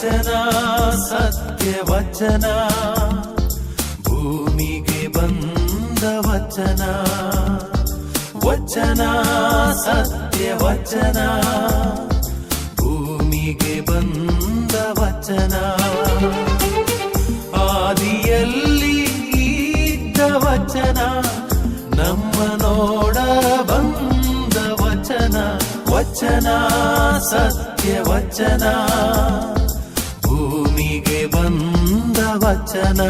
ವಚನ ಸತ್ಯ ವಚನ, ಭೂಮಿಗೆ ಬಂದ ವಚನ. ವಚನ ಸತ್ಯ ವಚನ, ಭೂಮಿಗೆ ಬಂದ ವಚನ. ಆದಿಯಲ್ಲಿ ಇದ್ದ ವಚನ, ನಮ್ಮ ನೋಡ ಬಂದ ವಚನ. ವಚನ ಸತ್ಯ ವಚನ, ಭೂಮಿಗೆ ಬಂದ ವಚನ.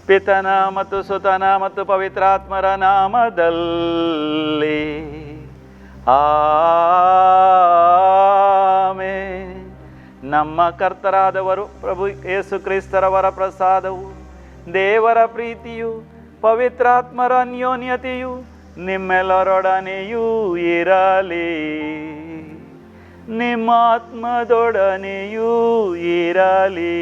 ಪಿತನ ಮತ್ತು ಸುತನ ಮತ್ತು ಪವಿತ್ರಾತ್ಮರ ನಾಮದಲ್ಲಿ ಆಮೆನ್. ನಮ್ಮ ಕರ್ತರಾದವರು ಪ್ರಭು ಯೇಸು ಕ್ರಿಸ್ತರವರ ಪ್ರಸಾದವು, ದೇವರ ಪ್ರೀತಿಯು, ಪವಿತ್ರಾತ್ಮರ ಅನ್ಯೋನ್ಯತೆಯು ನಿಮ್ಮೆಲ್ಲರೊಡನೆಯೂ ಇರಲಿ, ನಿಮ್ಮ ಆತ್ಮದೊಡನೆಯೂ ಇರಲಿ.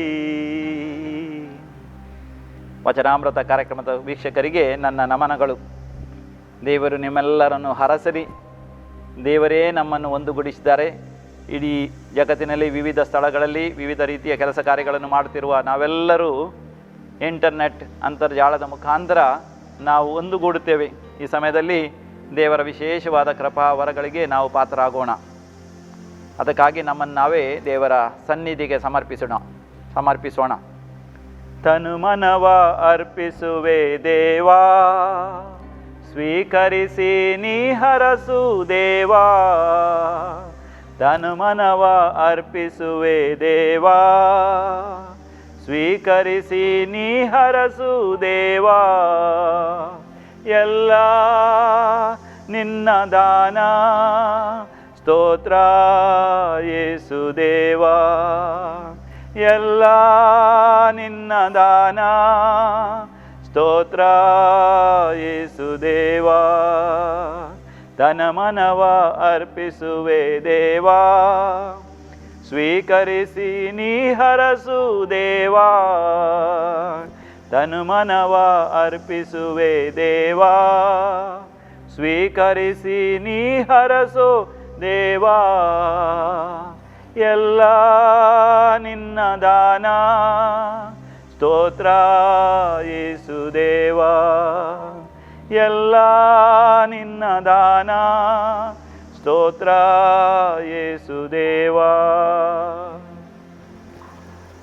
ವಚನಾಮೃತ ಕಾರ್ಯಕ್ರಮದ ವೀಕ್ಷಕರಿಗೆ ನನ್ನ ನಮನಗಳು. ದೇವರು ನಿಮ್ಮೆಲ್ಲರನ್ನು ಹರಸಲಿ. ದೇವರೇ ನಮ್ಮನ್ನು ಒಂದುಗೂಡಿಸಿದ್ದಾರೆ. ಇಡೀ ಜಗತ್ತಿನಲ್ಲಿ ವಿವಿಧ ಸ್ಥಳಗಳಲ್ಲಿ ವಿವಿಧ ರೀತಿಯ ಕೆಲಸ ಕಾರ್ಯಗಳನ್ನು ಮಾಡುತ್ತಿರುವ ನಾವೆಲ್ಲರೂ ಇಂಟರ್ನೆಟ್ ಅಂತರ್ಜಾಲದ ಮುಖಾಂತರ ನಾವು ಒಂದುಗೂಡುತ್ತೇವೆ. ಈ ಸಮಯದಲ್ಲಿ ದೇವರ ವಿಶೇಷವಾದ ಕೃಪಾ ವರಗಳಿಗೆ ನಾವು ಪಾತ್ರರಾಗೋಣ. ಅದಕ್ಕಾಗಿ ನಮ್ಮನ್ನು ನಾವೇ ದೇವರ ಸನ್ನಿಧಿಗೆ ಸಮರ್ಪಿಸೋಣ. ತನು ಮನವ ಅರ್ಪಿಸುವೆ ದೇವಾ, ಸ್ವೀಕರಿಸಿ ನೀ ಹರಸು ದೇವಾ. ತನು ಮನವ ಅರ್ಪಿಸುವೆ ದೇವಾ, ಸ್ವೀಕರಿಸಿ ನೀ ಹರಸು ದೇವಾ. ಎಲ್ಲ ನಿನ್ನ ದಾನ ಸ್ತೋತ್ರ ಯೇಸು ದೇವಾ. ಎಲ್ಲ ನಿನ್ನ ದಾನ ಸ್ತೋತ್ರ ಯೇಸು ದೇವಾ. ತನ ಮನವ ಅರ್ಪಿಸುವೆ ದೇವಾ, ಸ್ವೀಕರಿಸಿ ನೀ ಹರಸು ದೇವಾ. ತನು ಮನವ ಅರ್ಪಿಸುವೆ ದೇವಾ, ಸ್ವೀಕರಿಸಿ ನೀ ಹರಸು ದೇವಾ. ಎಲ್ಲ ನಿನ್ನ ದಾನ ಸ್ತೋತ್ರ ಯೇಸು ದೇವಾ. ಎಲ್ಲ ನಿನ್ನ ದಾನ ಸ್ತೋತ್ರ ಯೇಸು ದೇವಾ.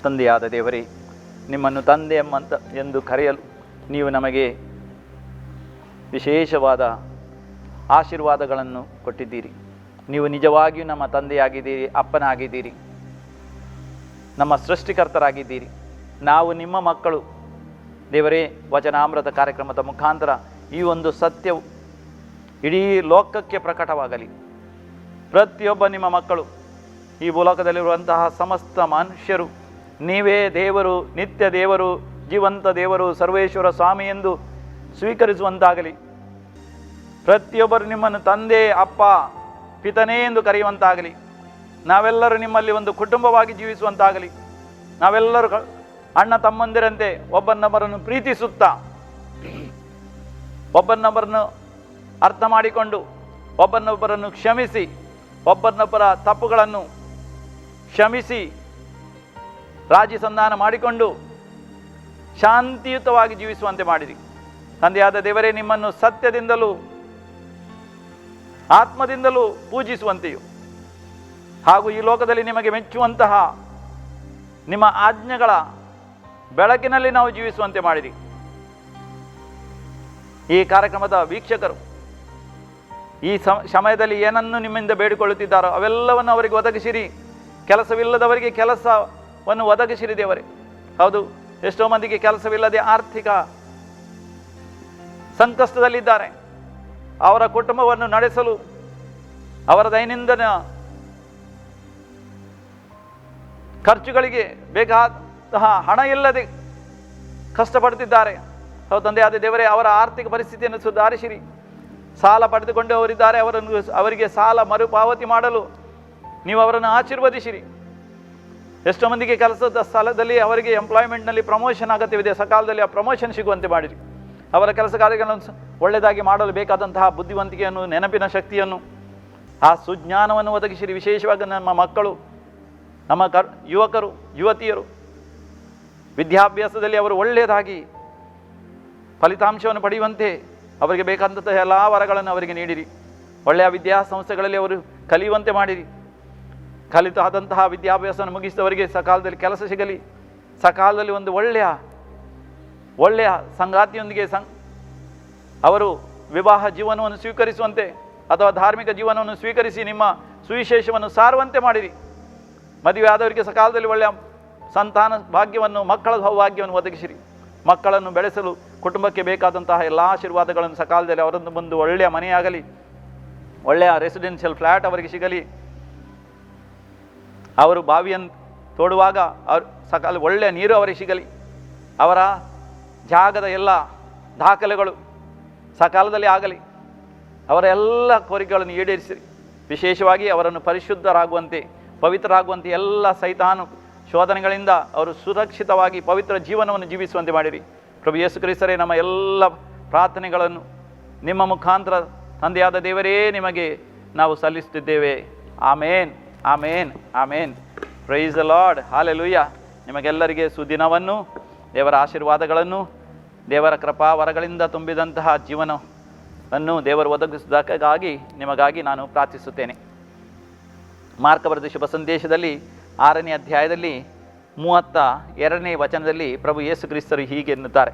ತಂದೆಯಾದ ದೇವರೇ, ನಿಮ್ಮನ್ನು ತಂದೆ ಎಂದು ಕರೆಯಲು ನೀವು ನಮಗೆ ವಿಶೇಷವಾದ ಆಶೀರ್ವಾದಗಳನ್ನು ಕೊಟ್ಟಿದ್ದೀರಿ. ನೀವು ನಿಜವಾಗಿಯೂ ನಮ್ಮ ತಂದೆಯಾಗಿದ್ದೀರಿ, ಅಪ್ಪನಾಗಿದ್ದೀರಿ, ನಮ್ಮ ಸೃಷ್ಟಿಕರ್ತರಾಗಿದ್ದೀರಿ. ನಾವು ನಿಮ್ಮ ಮಕ್ಕಳು. ದೇವರೇ, ವಚನಾಮೃತ ಕಾರ್ಯಕ್ರಮದ ಮುಖಾಂತರ ಈ ಒಂದು ಸತ್ಯವು ಇಡೀ ಲೋಕಕ್ಕೆ ಪ್ರಕಟವಾಗಲಿ. ಪ್ರತಿಯೊಬ್ಬ ನಿಮ್ಮ ಮಕ್ಕಳು, ಈ ಭೂಲೋಕದಲ್ಲಿರುವಂತಹ ಸಮಸ್ತ ಮನುಷ್ಯರು ನೀವೇ ದೇವರು, ನಿತ್ಯ ದೇವರು, ಜೀವಂತ ದೇವರು, ಸರ್ವೇಶ್ವರ ಸ್ವಾಮಿ ಎಂದು ಸ್ವೀಕರಿಸುವಂತಾಗಲಿ. ಪ್ರತಿಯೊಬ್ಬರು ನಿಮ್ಮನ್ನು ತಂದೆ, ಅಪ್ಪ, ಪಿತನೇ ಎಂದು ಕರೆಯುವಂತಾಗಲಿ. ನಾವೆಲ್ಲರೂ ನಿಮ್ಮಲ್ಲಿ ಒಂದು ಕುಟುಂಬವಾಗಿ ಜೀವಿಸುವಂತಾಗಲಿ. ನಾವೆಲ್ಲರೂ ಅಣ್ಣ ತಮ್ಮಂದಿರಂತೆ ಒಬ್ಬನೊಬ್ಬರನ್ನು ಪ್ರೀತಿಸುತ್ತಾ, ಒಬ್ಬನೊಬ್ಬರನ್ನು ಅರ್ಥ ಮಾಡಿಕೊಂಡು, ಒಬ್ಬನೊಬ್ಬರನ್ನು ಕ್ಷಮಿಸಿ, ಒಬ್ಬನೊಬ್ಬರ ತಪ್ಪುಗಳನ್ನು ಕ್ಷಮಿಸಿ, ರಾಜಿ ಸಂಧಾನ ಮಾಡಿಕೊಂಡು ಶಾಂತಿಯುತವಾಗಿ ಜೀವಿಸುವಂತೆ ಮಾಡಿರಿ. ತಂದೆಯಾದ ದೇವರೇ, ನಿಮ್ಮನ್ನು ಸತ್ಯದಿಂದಲೂ ಆತ್ಮದಿಂದಲೂ ಪೂಜಿಸುವಂತೆಯೂ ಹಾಗೂ ಈ ಲೋಕದಲ್ಲಿ ನಿಮಗೆ ಮೆಚ್ಚುವಂತಹ ನಿಮ್ಮ ಆಜ್ಞೆಗಳ ಬೆಳಕಿನಲ್ಲಿ ನಾವು ಜೀವಿಸುವಂತೆ ಮಾಡಿರಿ. ಈ ಕಾರ್ಯಕ್ರಮದ ವೀಕ್ಷಕರು ಈ ಸಮಯದಲ್ಲಿ ಏನನ್ನು ನಿಮ್ಮಿಂದ ಬೇಡಿಕೊಳ್ಳುತ್ತಿದ್ದಾರೋ ಅವೆಲ್ಲವನ್ನು ಅವರಿಗೆ ಒದಗಿಸಿರಿ. ಕೆಲಸವಿಲ್ಲದವರಿಗೆ ಕೆಲಸವನ್ನು ಒದಗಿಸಿರಿ ದೇವರೇ. ಹೌದು, ಎಷ್ಟೋ ಮಂದಿಗೆ ಕೆಲಸವಿಲ್ಲದೆ ಆರ್ಥಿಕ ಸಂಕಷ್ಟದಲ್ಲಿದ್ದಾರೆ. ಅವರ ಕುಟುಂಬವನ್ನು ನಡೆಸಲು, ಅವರ ದೈನಂದಿನ ಖರ್ಚುಗಳಿಗೆ ಬೇಕಾದಂತಹ ಹಣ ಇಲ್ಲದೆ ಕಷ್ಟಪಡ್ತಿದ್ದಾರೆ. ಹೌದು ತಂದೆಯಾದ ದೇವರೇ, ಅವರ ಆರ್ಥಿಕ ಪರಿಸ್ಥಿತಿಯನ್ನು ಸುಧಾರಿಸಿರಿ. ಸಾಲ ಪಡೆದುಕೊಂಡು ಅವರಿದ್ದಾರೆ, ಅವರಿಗೆ ಸಾಲ ಮರುಪಾವತಿ ಮಾಡಲು ನೀವು ಅವರನ್ನು ಆಶೀರ್ವದಿಸಿರಿ. ಎಷ್ಟೋ ಮಂದಿಗೆ ಕೆಲಸದ ಸ್ಥಳದಲ್ಲಿ ಅವರಿಗೆ ಎಂಪ್ಲಾಯ್ಮೆಂಟ್ನಲ್ಲಿ ಪ್ರಮೋಷನ್ ಅಗತ್ಯವಿದೆ, ಸಕಾಲದಲ್ಲಿ ಆ ಪ್ರಮೋಷನ್ ಸಿಗುವಂತೆ ಮಾಡಿರಿ. ಅವರ ಕೆಲಸ ಕಾರ್ಯಗಳನ್ನು ಒಳ್ಳೆಯದಾಗಿ ಮಾಡಲು ಬೇಕಾದಂತಹ ಬುದ್ಧಿವಂತಿಕೆಯನ್ನು, ನೆನಪಿನ ಶಕ್ತಿಯನ್ನು, ಆ ಸುಜ್ಞಾನವನ್ನು ಒದಗಿಸಿರಿ. ವಿಶೇಷವಾಗಿ ನಮ್ಮ ಮಕ್ಕಳು, ನಮ್ಮ ಯುವಕರು, ಯುವತಿಯರು ವಿದ್ಯಾಭ್ಯಾಸದಲ್ಲಿ ಅವರು ಒಳ್ಳೆಯದಾಗಿ ಫಲಿತಾಂಶವನ್ನು ಪಡೆಯುವಂತೆ ಅವರಿಗೆ ಬೇಕಾದಂತಹ ಎಲ್ಲ ವರಗಳನ್ನು ಅವರಿಗೆ ನೀಡಿರಿ. ಒಳ್ಳೆಯ ವಿದ್ಯಾಸಂಸ್ಥೆಗಳಲ್ಲಿ ಅವರು ಕಲಿಯುವಂತೆ ಮಾಡಿರಿ. ಕಲಿತಾದಂತಹ ವಿದ್ಯಾಭ್ಯಾಸವನ್ನು ಮುಗಿಸಿದವರಿಗೆ ಸಕಾಲದಲ್ಲಿ ಕೆಲಸ ಸಿಗಲಿ. ಸಕಾಲದಲ್ಲಿ ಒಂದು ಒಳ್ಳೆಯ ಸಂಗಾತಿಯೊಂದಿಗೆ ಅವರು ವಿವಾಹ ಜೀವನವನ್ನು ಸ್ವೀಕರಿಸುವಂತೆ ಅಥವಾ ಧಾರ್ಮಿಕ ಜೀವನವನ್ನು ಸ್ವೀಕರಿಸಿ ನಿಮ್ಮ ಸುವಿಶೇಷವನ್ನು ಸಾರುವಂತೆ ಮಾಡಿರಿ. ಮದುವೆ ಆದವರಿಗೆ ಸಕಾಲದಲ್ಲಿ ಒಳ್ಳೆಯ ಸಂತಾನ ಭಾಗ್ಯವನ್ನು, ಮಕ್ಕಳ ಸೌಭಾಗ್ಯವನ್ನು ಒದಗಿಸಿರಿ. ಮಕ್ಕಳನ್ನು ಬೆಳೆಸಲು ಕುಟುಂಬಕ್ಕೆ ಬೇಕಾದಂತಹ ಎಲ್ಲ ಆಶೀರ್ವಾದಗಳನ್ನು ಸಕಾಲದಲ್ಲಿ ಅವರನ್ನು ಬಂದು ಒಳ್ಳೆಯ ಮನೆಯಾಗಲಿ, ಒಳ್ಳೆಯ ರೆಸಿಡೆನ್ಷಿಯಲ್ ಫ್ಲ್ಯಾಟ್ ಅವರಿಗೆ ಸಿಗಲಿ. ಅವರು ಬಾವಿಯನ್ನು ತೋಡುವಾಗ ಸಕಾಲ ಒಳ್ಳೆಯ ನೀರು ಅವರಿಗೆ ಸಿಗಲಿ. ಅವರ ಜಾಗದ ಎಲ್ಲ ದಾಖಲೆಗಳು ಸಕಾಲದಲ್ಲಿ ಆಗಲಿ. ಅವರ ಎಲ್ಲ ಕೋರಿಕೆಗಳನ್ನು ಈಡೇರಿಸಿರಿ. ವಿಶೇಷವಾಗಿ ಅವರನ್ನು ಪರಿಶುದ್ಧರಾಗುವಂತೆ, ಪವಿತ್ರರಾಗುವಂತೆ, ಎಲ್ಲ ಸೈತಾನು ಶೋಧನೆಗಳಿಂದ ಅವರು ಸುರಕ್ಷಿತವಾಗಿ ಪವಿತ್ರ ಜೀವನವನ್ನು ಜೀವಿಸುವಂತೆ ಮಾಡಿರಿ. ಪ್ರಭು ಯೇಸು ಕ್ರಿಸ್ತರೇ, ನಮ್ಮ ಎಲ್ಲ ಪ್ರಾರ್ಥನೆಗಳನ್ನು ನಿಮ್ಮ ಮುಖಾಂತರ ತಂದೆಯಾದ ದೇವರೇ ನಿಮಗೆ ನಾವು ಸಲ್ಲಿಸುತ್ತಿದ್ದೇವೆ. Amen, amen, amen. Praise the Lord. Hallelujah. ನಿಮಗೆಲ್ಲರಿಗೆ ಸುದಿನವನ್ನು, ದೇವರ ಆಶೀರ್ವಾದಗಳನ್ನು, ದೇವರ ಕೃಪಾ ವರಗಳಿಂದ ತುಂಬಿದಂತಹ ಜೀವನವನ್ನು ದೇವರು ಒದಗಿಸುವುದಕ್ಕಾಗಿ ನಿಮಗಾಗಿ ನಾನು ಪ್ರಾರ್ಥಿಸುತ್ತೇನೆ. ಮಾರ್ಕ ಬರೆದ ಶುಭ ಸಂದೇಶದಲ್ಲಿ 6ನೇ ಅಧ್ಯಾಯದಲ್ಲಿ 32ನೇ ವಚನದಲ್ಲಿ ಪ್ರಭು ಯೇಸು ಕ್ರಿಸ್ತರು ಹೀಗೆ ಎನ್ನುತ್ತಾರೆ.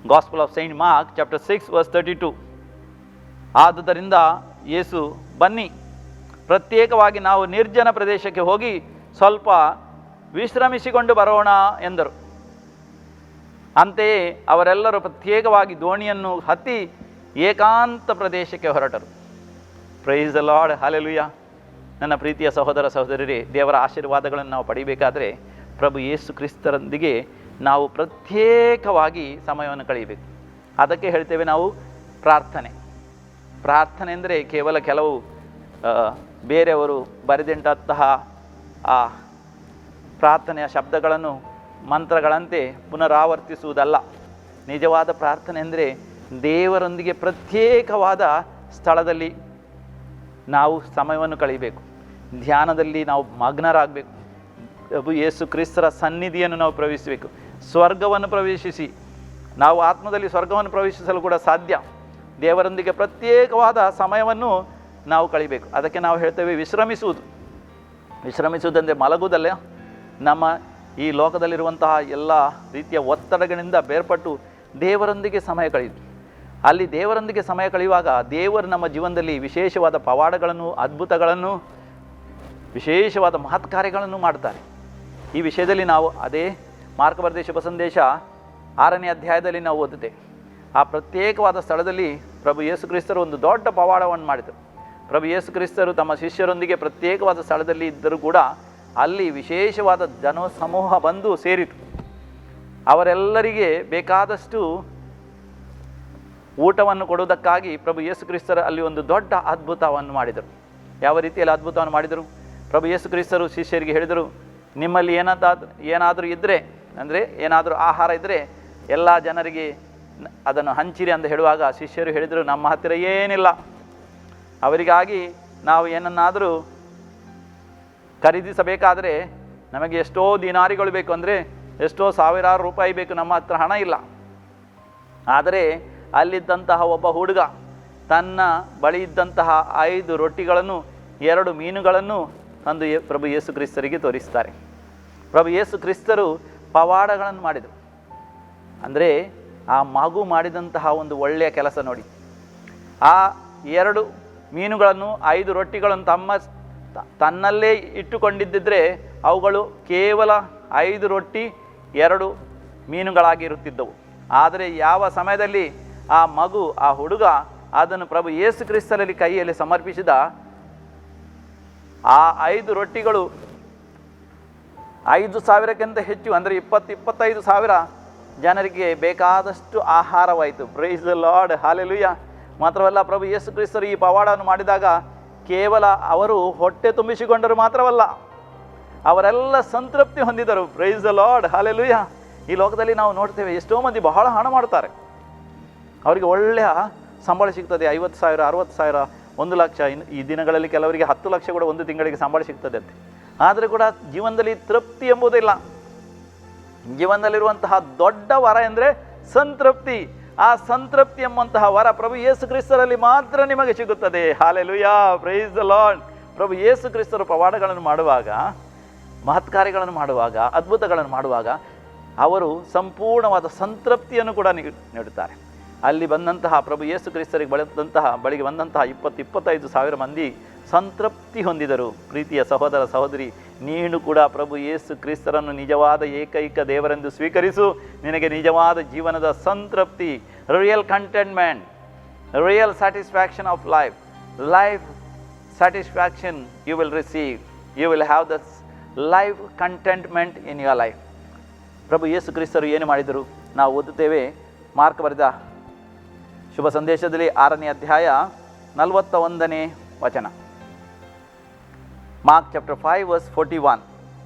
Gospel of Saint Mark chapter 6 verse 32. ಆದುದರಿಂದ ಯೇಸು, ಬನ್ನಿ, ಪ್ರತ್ಯೇಕವಾಗಿ ನಾವು ನಿರ್ಜನ ಪ್ರದೇಶಕ್ಕೆ ಹೋಗಿ ಸ್ವಲ್ಪ ವಿಶ್ರಮಿಸಿಕೊಂಡು ಬರೋಣ ಎಂದರು. ಅಂತೆಯೇ ಅವರೆಲ್ಲರೂ ಪ್ರತ್ಯೇಕವಾಗಿ ದೋಣಿಯನ್ನು ಹತ್ತಿ ಏಕಾಂತ ಪ್ರದೇಶಕ್ಕೆ ಹೊರಟರು. Price the lord. ಹಲ್ಲೆಲೂಯಾ. ನನ್ನ ಪ್ರೀತಿಯ ಸಹೋದರ ಸಹೋದರರೇ, ದೇವರ ಆಶೀರ್ವಾದಗಳನ್ನು ನಾವು ಪಡೆಯಬೇಕಾದರೆ ಪ್ರಭು ಯೇಸು ಕ್ರಿಸ್ತರೊಂದಿಗೆ ನಾವು ಪ್ರತ್ಯೇಕವಾಗಿ ಸಮಯವನ್ನು ಕಳೆಯಬೇಕು. ಅದಕ್ಕೆ ಹೇಳ್ತೇವೆ ನಾವು ಪ್ರಾರ್ಥನೆ. ಪ್ರಾರ್ಥನೆ ಅಂದರೆ ಕೇವಲ ಕೆಲವು ಬೇರೆಯವರು ಬರೆದಿಟ್ಟಂತಹ ಆ ಪ್ರಾರ್ಥನೆಯ ಶಬ್ದಗಳನ್ನು ಮಂತ್ರಗಳಂತೆ ಪುನರಾವರ್ತಿಸುವುದಲ್ಲ. ನಿಜವಾದ ಪ್ರಾರ್ಥನೆ ಅಂದರೆ ದೇವರೊಂದಿಗೆ ಪ್ರತ್ಯೇಕವಾದ ಸ್ಥಳದಲ್ಲಿ ನಾವು ಸಮಯವನ್ನು ಕಳೆಯಬೇಕು. ಧ್ಯಾನದಲ್ಲಿ ನಾವು ಮಗ್ನರಾಗಬೇಕು. ಪ್ರಭು ಯೇಸು ಕ್ರಿಸ್ತರ ಸನ್ನಿಧಿಯನ್ನು ನಾವು ಪ್ರವೇಶಿಸಬೇಕು. ಸ್ವರ್ಗವನ್ನು ಪ್ರವೇಶಿಸಿ ನಾವು ಆತ್ಮದಲ್ಲಿ ಸ್ವರ್ಗವನ್ನು ಪ್ರವೇಶಿಸಲು ಕೂಡ ಸಾಧ್ಯ. ದೇವರೊಂದಿಗೆ ಪ್ರತ್ಯೇಕವಾದ ಸಮಯವನ್ನು ನಾವು ಕಳಿಬೇಕು. ಅದಕ್ಕೆ ನಾವು ಹೇಳ್ತೇವೆ ವಿಶ್ರಮಿಸುವುದು. ವಿಶ್ರಮಿಸುವುದಂದರೆ ಮಲಗುವುದಲ್ಲ. ನಮ್ಮ ಈ ಲೋಕದಲ್ಲಿರುವಂತಹ ಎಲ್ಲ ರೀತಿಯ ಒತ್ತಡಗಳಿಂದ ಬೇರ್ಪಟ್ಟು ದೇವರೊಂದಿಗೆ ಸಮಯ ಕಳೆಯುವುದು. ಅಲ್ಲಿ ದೇವರೊಂದಿಗೆ ಸಮಯ ಕಳೆಯುವಾಗ ದೇವರು ನಮ್ಮ ಜೀವನದಲ್ಲಿ ವಿಶೇಷವಾದ ಪವಾಡಗಳನ್ನು, ಅದ್ಭುತಗಳನ್ನು, ವಿಶೇಷವಾದ ಮಹತ್ ಕಾರ್ಯಗಳನ್ನು ಮಾಡ್ತಾರೆ. ಈ ವಿಷಯದಲ್ಲಿ ನಾವು ಅದೇ ಮಾರ್ಕ ಬರೆದ ಶುಭ ಸಂದೇಶ 6ನೇ ಅಧ್ಯಾಯದಲ್ಲಿ ನಾವು ಓದುತ್ತೇವೆ. ಆ ಪ್ರತ್ಯೇಕವಾದ ಸ್ಥಳದಲ್ಲಿ ಪ್ರಭು ಯೇಸು ಕ್ರಿಸ್ತರು ಒಂದು ದೊಡ್ಡ ಪವಾಡವನ್ನು ಮಾಡಿದರು. ಪ್ರಭು ಯೇಸು ಕ್ರಿಸ್ತರು ತಮ್ಮ ಶಿಷ್ಯರೊಂದಿಗೆ ಪ್ರತ್ಯೇಕವಾದ ಸ್ಥಳದಲ್ಲಿ ಇದ್ದರೂ ಕೂಡ ಅಲ್ಲಿ ವಿಶೇಷವಾದ ಜನಸಮೂಹ ಬಂದು ಸೇರಿತು. ಅವರೆಲ್ಲರಿಗೆ ಬೇಕಾದಷ್ಟು ಊಟವನ್ನು ಕೊಡುವುದಕ್ಕಾಗಿ ಪ್ರಭು ಯೇಸು ಕ್ರಿಸ್ತರು ಅಲ್ಲಿ ಒಂದು ದೊಡ್ಡ ಅದ್ಭುತವನ್ನು ಮಾಡಿದರು. ಯಾವ ರೀತಿಯಲ್ಲಿ ಅದ್ಭುತವನ್ನು ಮಾಡಿದರು? ಪ್ರಭು ಯೇಸು ಕ್ರಿಸ್ತರು ಶಿಷ್ಯರಿಗೆ ಹೇಳಿದರು, ನಿಮ್ಮಲ್ಲಿ ಏನಾದರೂ ಇದ್ದರೆ, ಅಂದರೆ ಏನಾದರೂ ಆಹಾರ ಇದ್ದರೆ ಎಲ್ಲ ಜನರಿಗೆ ಅದನ್ನು ಹಂಚಿರಿ ಅಂತ ಹೇಳುವಾಗ ಶಿಷ್ಯರು ಹೇಳಿದರು, ನಮ್ಮ ಹತ್ತಿರ ಏನಿಲ್ಲ, ಅವರಿಗಾಗಿ ನಾವು ಏನನ್ನಾದರೂ ಖರೀದಿಸಬೇಕಾದರೆ ನಮಗೆ ಎಷ್ಟೋ ದಿನಾರಿಗಳು ಬೇಕು, ಅಂದರೆ ಎಷ್ಟೋ ಸಾವಿರಾರು ರೂಪಾಯಿ ಬೇಕು, ನಮ್ಮ ಹತ್ರ ಹಣ ಇಲ್ಲ. ಆದರೆ ಅಲ್ಲಿದ್ದಂತಹ ಒಬ್ಬ ಹುಡುಗ ತನ್ನ ಬಳಿ ಇದ್ದಂತಹ 5 ರೊಟ್ಟಿಗಳನ್ನು 2 ಮೀನುಗಳನ್ನು ತಂದು ಪ್ರಭು ಯೇಸು ಕ್ರಿಸ್ತರಿಗೆ ತೋರಿಸ್ತಾರೆ. ಪ್ರಭು ಯೇಸು ಕ್ರಿಸ್ತರು ಪವಾಡಗಳನ್ನು ಮಾಡಿದರು. ಅಂದರೆ ಆ ಮಗು ಮಾಡಿದಂತಹ ಒಂದು ಒಳ್ಳೆಯ ಕೆಲಸ ನೋಡಿ. ಆ 2 ಮೀನುಗಳನ್ನು 5 ರೊಟ್ಟಿಗಳನ್ನು ತನ್ನಲ್ಲೇ ಇಟ್ಟುಕೊಂಡಿದ್ದರೆ ಅವುಗಳು ಕೇವಲ 5 ರೊಟ್ಟಿ 2 ಮೀನುಗಳಾಗಿರುತ್ತಿದ್ದವು. ಆದರೆ ಯಾವ ಸಮಯದಲ್ಲಿ ಆ ಮಗು, ಆ ಹುಡುಗ ಅದನ್ನು ಪ್ರಭು ಯೇಸು ಕ್ರಿಸ್ತರಲ್ಲಿ ಕೈಯಲ್ಲಿ ಸಮರ್ಪಿಸಿದ, ಆ 5 ರೊಟ್ಟಿಗಳು 5,000ಕ್ಕಿಂತ ಹೆಚ್ಚು, ಅಂದರೆ 25,000 ಜನರಿಗೆ ಬೇಕಾದಷ್ಟು ಆಹಾರವಾಯಿತು. Praise the Lord, hallelujah. ಮಾತ್ರವಲ್ಲ, ಪ್ರಭು ಯೇಸು ಕ್ರಿಸ್ತರು ಈ ಪವಾಡವನ್ನು ಮಾಡಿದಾಗ ಕೇವಲ ಅವರು ಹೊಟ್ಟೆ ತುಂಬಿಸಿಕೊಂಡರು ಮಾತ್ರವಲ್ಲ, ಅವರೆಲ್ಲ ಸಂತೃಪ್ತಿ ಹೊಂದಿದರು. Price the Lord, hallelujah. ಈ ಲೋಕದಲ್ಲಿ ನಾವು ನೋಡ್ತೇವೆ, ಎಷ್ಟೋ ಮಂದಿ ಬಹಳ ಹಣ ಮಾಡ್ತಾರೆ, ಅವರಿಗೆ ಒಳ್ಳೆಯ ಸಂಬಳ ಸಿಗ್ತದೆ, 50,000, 60,000, 1,00,000. ಈ ದಿನಗಳಲ್ಲಿ ಕೆಲವರಿಗೆ 10 ಲಕ್ಷ ಕೂಡ ಒಂದು ತಿಂಗಳಿಗೆ ಸಂಬಳ ಸಿಗ್ತದೆ ಅಂತೆ. ಆದರೆ ಕೂಡ ಜೀವನದಲ್ಲಿ ತೃಪ್ತಿ ಎಂಬುದಿಲ್ಲ. ಜೀವನದಲ್ಲಿರುವಂತಹ ದೊಡ್ಡ ವರ ಎಂದರೆ ಸಂತೃಪ್ತಿ. ಆ ಸಂತೃಪ್ತಿ ಎಂಬಂತಹ ವರ ಪ್ರಭು ಯೇಸು ಕ್ರಿಸ್ತರಲ್ಲಿ ಮಾತ್ರ ನಿಮಗೆ ಸಿಗುತ್ತದೆ. Hallelujah, praise the Lord. ಪ್ರಭು ಯೇಸು ಕ್ರಿಸ್ತರು ಪವಾಡಗಳನ್ನು ಮಾಡುವಾಗ, ಮಹತ್ಕಾರ್ಯಗಳನ್ನು ಮಾಡುವಾಗ, ಅದ್ಭುತಗಳನ್ನು ಮಾಡುವಾಗ ಅವರು ಸಂಪೂರ್ಣವಾದ ಸಂತೃಪ್ತಿಯನ್ನು ಕೂಡ ನೀಡುತ್ತಾರೆ. ಅಲ್ಲಿ ಬಂದಂತಹ ಪ್ರಭು ಯೇಸು ಕ್ರಿಸ್ತರಿಗೆ ಬಳಿಗೆ ಬಂದಂತಹ 25,000 ಮಂದಿ ಸಂತೃಪ್ತಿ ಹೊಂದಿದರು. ಪ್ರೀತಿಯ ಸಹೋದರ ಸಹೋದರಿ, ನೀನು ಕೂಡ ಪ್ರಭು ಯೇಸು ಕ್ರಿಸ್ತರನ್ನು ನಿಜವಾದ ಏಕೈಕ ದೇವರೆಂದು ಸ್ವೀಕರಿಸು. ನಿನಗೆ ನಿಜವಾದ ಜೀವನದ ಸಂತೃಪ್ತಿ, real contentment, real satisfaction of life satisfaction you will receive. You will have the life contentment in your life. ಪ್ರಭು ಯೇಸು ಕ್ರಿಸ್ತರು ಏನು ಮಾಡಿದರು ನಾವು ಓದುತ್ತೇವೆ. ಮಾರ್ಕ್ ಬರೆದ ಶುಭ ಸಂದೇಶದಲ್ಲಿ 6ನೇ ಅಧ್ಯಾಯ 41ನೇ ವಚನ. Mark chapter 5 verse 41.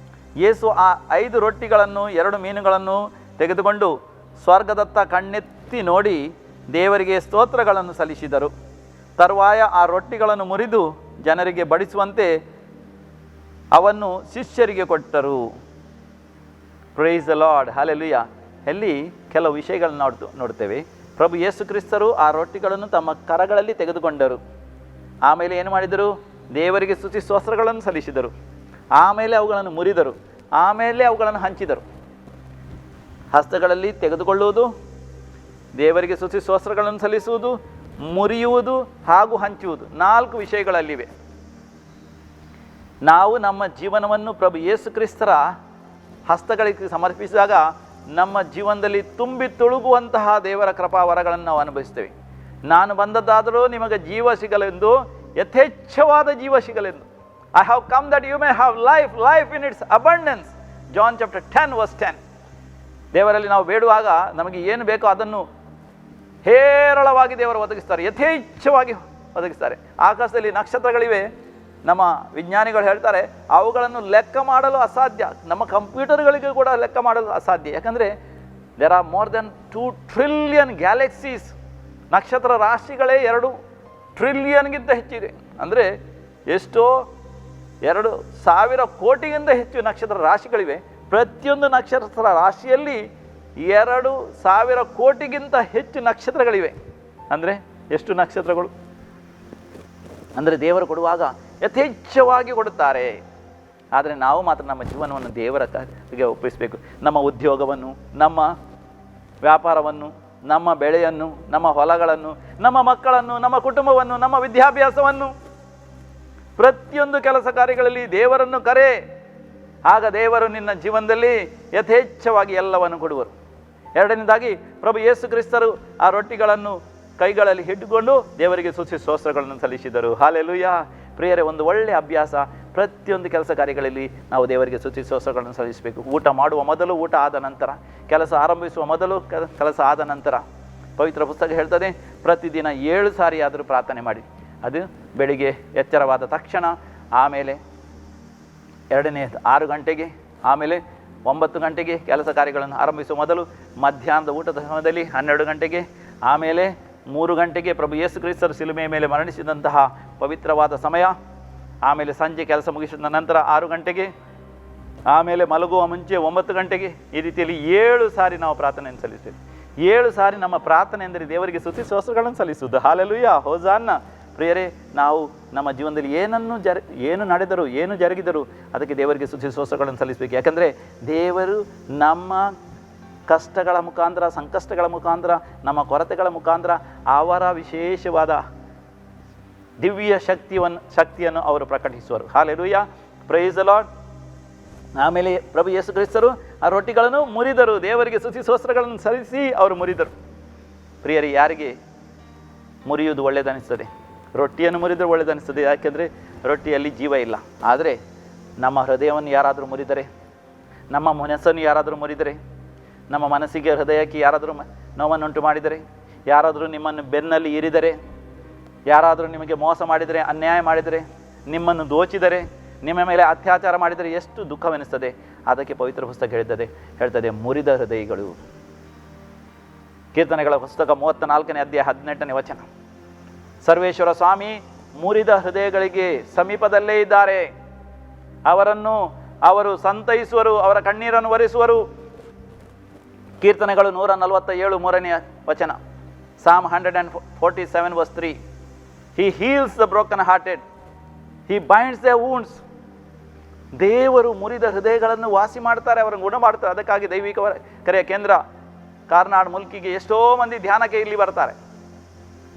ಯೇಸು ಆ 5 ರೊಟ್ಟಿಗಳನ್ನು 2 ಮೀನುಗಳನ್ನು ತೆಗೆದುಕೊಂಡು ಸ್ವರ್ಗದತ್ತ ಕಣ್ಣೆತ್ತಿ ನೋಡಿ ದೇವರಿಗೆ ಸ್ತೋತ್ರಗಳನ್ನು ಸಲ್ಲಿಸಿದರು. ತರುವಾಯ ಆ ರೊಟ್ಟಿಗಳನ್ನು ಮುರಿದು ಜನರಿಗೆ ಬಡಿಸುವಂತೆ ಅವನ್ನು ಶಿಷ್ಯರಿಗೆ ಕೊಟ್ಟರು. Price the lord, hallelujah. ಅಲ್ಲಿ ಕೆಲವು ವಿಷಯಗಳನ್ನು ನೋಡ್ತೇವೆ. ಪ್ರಭು ಯೇಸು ಕ್ರಿಸ್ತರು ಆ ರೊಟ್ಟಿಗಳನ್ನು ತಮ್ಮ ಕರಗಳಲ್ಲಿ ತೆಗೆದುಕೊಂಡರು. ಆಮೇಲೆ ಏನು ಮಾಡಿದರು? ದೇವರಿಗೆ ಸ್ತುತಿ ಸ್ತೋತ್ರಗಳನ್ನು ಸಲ್ಲಿಸಿದರು. ಆಮೇಲೆ ಅವುಗಳನ್ನು ಮುರಿದರು. ಆಮೇಲೆ ಅವುಗಳನ್ನು ಹಂಚಿದರು. ಹಸ್ತಗಳಲ್ಲಿ ತೆಗೆದುಕೊಳ್ಳುವುದು, ದೇವರಿಗೆ ಸ್ತುತಿ ಸ್ತೋತ್ರಗಳನ್ನು ಸಲ್ಲಿಸುವುದು, ಮುರಿಯುವುದು ಹಾಗೂ ಹಂಚುವುದು 4 ವಿಷಯಗಳಲ್ಲಿವೆ. ನಾವು ನಮ್ಮ ಜೀವನವನ್ನು ಪ್ರಭು ಯೇಸು ಕ್ರಿಸ್ತರ ಹಸ್ತಗಳಿಗೆ ಸಮರ್ಪಿಸಿದಾಗ ನಮ್ಮ ಜೀವನದಲ್ಲಿ ತುಂಬಿ ತುಳುಗುವಂತಹ ದೇವರ ಕೃಪಾವರಗಳನ್ನು ನಾವು ಅನುಭವಿಸ್ತೇವೆ. ನಾನು ಬಂದದ್ದಾದರೂ ನಿಮಗೆ ಜೀವ ಸಿಗಲೆಂದು, ಯಥೇಚ್ಛವಾದ ಜೀವ ಸಿಗಲೆಂದು. I have come that you may have life in its abundance. John chapter 10 verse 10. ದೇವರಲ್ಲಿ ನಾವು ಬೇಡುವಾಗ ನಮಗೆ ಏನು ಬೇಕೋ ಅದನ್ನು ಹೇರಳವಾಗಿ ದೇವರು ಒದಗಿಸ್ತಾರೆ, ಯಥೇಚ್ಛವಾಗಿ ಒದಗಿಸ್ತಾರೆ. ಆಕಾಶದಲ್ಲಿ ನಕ್ಷತ್ರಗಳಿವೆ. ನಮ್ಮ ವಿಜ್ಞಾನಿಗಳು ಹೇಳ್ತಾರೆ ಅವುಗಳನ್ನು ಲೆಕ್ಕ ಮಾಡಲು ಅಸಾಧ್ಯ. ನಮ್ಮ ಕಂಪ್ಯೂಟರ್ಗಳಿಗೆ ಕೂಡ ಲೆಕ್ಕ ಮಾಡಲು ಅಸಾಧ್ಯ. ಯಾಕಂದರೆ there are more than 2 trillion galaxies. ನಕ್ಷತ್ರ ರಾಶಿಗಳೇ 2 ಟ್ರಿಲಿಯನ್ಗಿಂತ ಹೆಚ್ಚಿದೆ. ಅಂದರೆ ಎಷ್ಟೋ 2,000 ಕೋಟಿಗಿಂತ ಹೆಚ್ಚು ನಕ್ಷತ್ರ ರಾಶಿಗಳಿವೆ. ಪ್ರತಿಯೊಂದು ನಕ್ಷತ್ರ ರಾಶಿಯಲ್ಲಿ 2,000 ಕೋಟಿಗಿಂತ ಹೆಚ್ಚು ನಕ್ಷತ್ರಗಳಿವೆ. ಅಂದರೆ ಎಷ್ಟು ನಕ್ಷತ್ರಗಳು? ಅಂದರೆ ದೇವರು ಕೊಡುವಾಗ ಯಥೇಚ್ಛವಾಗಿ ಕೊಡುತ್ತಾರೆ. ಆದರೆ ನಾವು ಮಾತ್ರ ನಮ್ಮ ಜೀವನವನ್ನು ದೇವರ ಕಾರ್ಯಕ್ಕೆ ಒಪ್ಪಿಸಬೇಕು. ನಮ್ಮ ಉದ್ಯೋಗವನ್ನು, ನಮ್ಮ ವ್ಯಾಪಾರವನ್ನು, ನಮ್ಮ ಬೆಳೆಯನ್ನು, ನಮ್ಮ ಹೊಲಗಳನ್ನು, ನಮ್ಮ ಮಕ್ಕಳನ್ನು, ನಮ್ಮ ಕುಟುಂಬವನ್ನು, ನಮ್ಮ ವಿದ್ಯಾಭ್ಯಾಸವನ್ನು, ಪ್ರತಿಯೊಂದು ಕೆಲಸ ಕಾರ್ಯಗಳಲ್ಲಿ ದೇವರನ್ನು ಕರೆ. ಆಗ ದೇವರು ನಿನ್ನ ಜೀವನದಲ್ಲಿ ಯಥೇಚ್ಛವಾಗಿ ಎಲ್ಲವನ್ನು ಕೊಡುವರು. ಎರಡನೇದಾಗಿ ಪ್ರಭು ಯೇಸು ಕ್ರಿಸ್ತರು ಆ ರೊಟ್ಟಿಗಳನ್ನು ಕೈಗಳಲ್ಲಿ ಹಿಡಿದುಕೊಂಡು ದೇವರಿಗೆ ಸ್ತುತಿ ಸ್ತೋತ್ರಗಳನ್ನು ಸಲ್ಲಿಸಿದರು. ಹಲ್ಲೆಲೂಯಾ. ಪ್ರಿಯರೇ, ಒಂದು ಒಳ್ಳೆಯ ಅಭ್ಯಾಸ. ಪ್ರತಿಯೊಂದು ಕೆಲಸ ಕಾರ್ಯಗಳಲ್ಲಿ ನಾವು ದೇವರಿಗೆ ಸ್ತುತಿ ಸ್ತೋತ್ರಗಳನ್ನು ಸಲ್ಲಿಸಬೇಕು. ಊಟ ಮಾಡುವ ಮೊದಲು, ಊಟ ಆದ ನಂತರ, ಕೆಲಸ ಆರಂಭಿಸುವ ಮೊದಲು, ಕೆಲಸ ಆದ ನಂತರ. ಪವಿತ್ರ ಪುಸ್ತಕ ಹೇಳ್ತದೆ ಪ್ರತಿದಿನ 7 ಸಾರಿ ಆದರೂ ಪ್ರಾರ್ಥನೆ ಮಾಡಿ. ಅದು ಬೆಳಿಗ್ಗೆ ಎಚ್ಚರವಾದ ತಕ್ಷಣ, ಆಮೇಲೆ 6 ಗಂಟೆಗೆ, ಆಮೇಲೆ 9 ಗಂಟೆಗೆ ಕೆಲಸ ಕಾರ್ಯಗಳನ್ನು ಆರಂಭಿಸುವ ಮೊದಲು, ಮಧ್ಯಾಹ್ನದ ಊಟದ ಸಮಯದಲ್ಲಿ 12 ಗಂಟೆಗೆ, ಆಮೇಲೆ 3 ಗಂಟೆಗೆ ಪ್ರಭು ಯೇಸು ಕ್ರಿಸ್ತರು ಶಿಲುಮೆಯ ಮೇಲೆ ಮರಣಿಸಿದಂತಹ ಪವಿತ್ರವಾದ ಸಮಯ, ಆಮೇಲೆ ಸಂಜೆ ಕೆಲಸ ಮುಗಿಸಿದ ನಂತರ 6 ಗಂಟೆಗೆ, ಆಮೇಲೆ ಮಲಗುವ ಮುಂಚೆ 9 ಗಂಟೆಗೆ. ಈ ರೀತಿಯಲ್ಲಿ 7 ಸಾರಿ ನಾವು ಪ್ರಾರ್ಥನೆಯನ್ನು ಸಲ್ಲಿಸ್ತೇವೆ. 7 ಸಾರಿ ನಮ್ಮ ಪ್ರಾರ್ಥನೆ ಎಂದರೆ ದೇವರಿಗೆ ಸ್ತುತಿ ಸ್ತೋತ್ರಗಳನ್ನು ಸಲ್ಲಿಸುವುದು. ಹಲ್ಲೆಲೂಯಾ, ಹೋಸಾನ್ನ. ಪ್ರಿಯರೇ, ನಾವು ನಮ್ಮ ಜೀವನದಲ್ಲಿ ಏನು ನಡೆದರೂ, ಏನು ಜರುಗಿದರೂ ಅದಕ್ಕೆ ದೇವರಿಗೆ ಸ್ತುತಿ ಸ್ತೋತ್ರಗಳನ್ನು ಸಲ್ಲಿಸಬೇಕು. ಯಾಕಂದರೆ ದೇವರು ನಮ್ಮ ಕಷ್ಟಗಳ ಮುಖಾಂತರ, ಸಂಕಷ್ಟಗಳ ಮುಖಾಂತರ, ನಮ್ಮ ಕೊರತೆಗಳ ಮುಖಾಂತರ ಅವರ ವಿಶೇಷವಾದ ದಿವ್ಯ ಶಕ್ತಿಯನ್ನು ಅವರು ಪ್ರಕಟಿಸುವರು. Hallelujah, praise the Lord. ಆಮೇಲೆ ಪ್ರಭು ಯೇಸು ಕ್ರಿಸ್ತರು ಆ ರೊಟ್ಟಿಗಳನ್ನು ಮುರಿದರು. ದೇವರಿಗೆ ಸ್ತುತಿ ಸ್ತೋತ್ರಗಳನ್ನು ಸಲ್ಲಿಸಿ ಅವರು ಮುರಿದರು. ಪ್ರಿಯರೇ, ಯಾರಿಗೆ ಮುರಿಯುವುದು ಒಳ್ಳೆಯದನಿಸ್ತದೆ? ರೊಟ್ಟಿಯನ್ನು ಮುರಿದರೆ ಒಳ್ಳೆಯದನಿಸ್ತದೆ. ಯಾಕೆಂದರೆ ರೊಟ್ಟಿಯಲ್ಲಿ ಜೀವ ಇಲ್ಲ. ಆದರೆ ನಮ್ಮ ಹೃದಯವನ್ನು ಯಾರಾದರೂ ಮುರಿದರೆ, ನಮ್ಮ ಮನಸ್ಸನ್ನು ಯಾರಾದರೂ ಮುರಿದರೆ, ನಮ್ಮ ಮನಸ್ಸಿಗೆ ಹೃದಯಕ್ಕೆ ಯಾರಾದರೂ ನೋವನ್ನುಂಟು ಮಾಡಿದರೆ, ಯಾರಾದರೂ ನಿಮ್ಮನ್ನು ಬೆನ್ನಲ್ಲಿ ಇರಿದರೆ, ಯಾರಾದರೂ ನಿಮಗೆ ಮೋಸ ಮಾಡಿದರೆ, ಅನ್ಯಾಯ ಮಾಡಿದರೆ, ನಿಮ್ಮನ್ನು ದೋಚಿದರೆ, ನಿಮ್ಮ ಮೇಲೆ ಅತ್ಯಾಚಾರ ಮಾಡಿದರೆ ಎಷ್ಟು ದುಃಖವೆನಿಸ್ತದೆ. ಅದಕ್ಕೆ ಪವಿತ್ರ ಪುಸ್ತಕ ಹೇಳ್ತದೆ ಮುರಿದ ಹೃದಯಗಳು. ಕೀರ್ತನೆಗಳ ಪುಸ್ತಕ 34ನೇ ಅಧ್ಯಾಯ 18ನೇ ವಚನ. ಸರ್ವೇಶ್ವರ ಸ್ವಾಮಿ ಮುರಿದ ಹೃದಯಗಳಿಗೆ ಸಮೀಪದಲ್ಲೇ ಇದ್ದಾರೆ. ಅವರು ಸಂತೈಸುವರು, ಅವರ ಕಣ್ಣೀರನ್ನು ಒರೆಸುವರು. ಕೀರ್ತನೆಗಳು 147 3ನೇ ವಚನ. Psalm 147 verse 3. He heals the broken hearted. He binds their wounds. ದೇವರು ಮುರಿದ ಹೃದಯಗಳನ್ನು ವಾಸಿ ಮಾಡ್ತಾರೆ, ಅವರನ್ನು ಗುಣ ಮಾಡ್ತಾರೆ. ಅದಕ್ಕಾಗಿ ದೈವಿಕ ಕರೆಯ ಕೇಂದ್ರ ಕಾರ್ನಾಡ್ ಮುಲ್ಕಿಗೆ ಎಷ್ಟೋ ಮಂದಿ ಧ್ಯಾನಕ್ಕೆ ಇಲ್ಲಿ ಬರ್ತಾರೆ.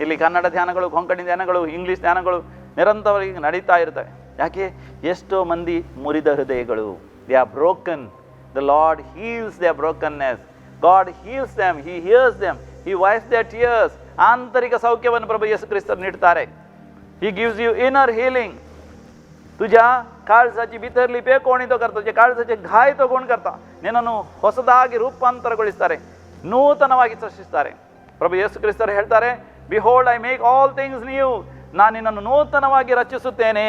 ಇಲ್ಲಿ ಕನ್ನಡ ಧ್ಯಾನಗಳು, ಕೊಂಕಣಿ ಧ್ಯಾನಗಳು, ಇಂಗ್ಲೀಷ್ ಧ್ಯಾನಗಳು ನಿರಂತರವಾಗಿ ನಡೀತಾ ಇರ್ತವೆ. ಯಾಕೆ? ಎಷ್ಟೋ ಮಂದಿ ಮುರಿದ ಹೃದಯಗಳು. They are broken. The Lord heals their brokenness. God heals them. He hears them. He wipes their tears. ಆಂತರಿಕ ಸೌಖ್ಯವನ್ನು ಪ್ರಭು ಯೇಸು ಕ್ರಿಸ್ತರು ನೀಡ್ತಾರೆ. He gives you inner healing. तुझ्या काळजाची भितरली पेकोणी तो करतो, तुझ्या काळजाचे घाय तो कोण करता. ನಿನ್ನನ್ನು ಹೊಸದಾಗಿ ರೂಪಾಂತರಗೊಳಿಸ್ತಾರೆ, ನೂತನವಾಗಿ ಸೃಷ್ಟಿಸ್ತಾರೆ. ಪ್ರಭು ಯೇಸು ಕ್ರಿಸ್ತರು ಹೇಳ್ತಾರೆ, behold I make all things new. ನಾನು ನಿನ್ನನ್ನು ನೂತನವಾಗಿ ರಚಿಸುತ್ತೇನೆ.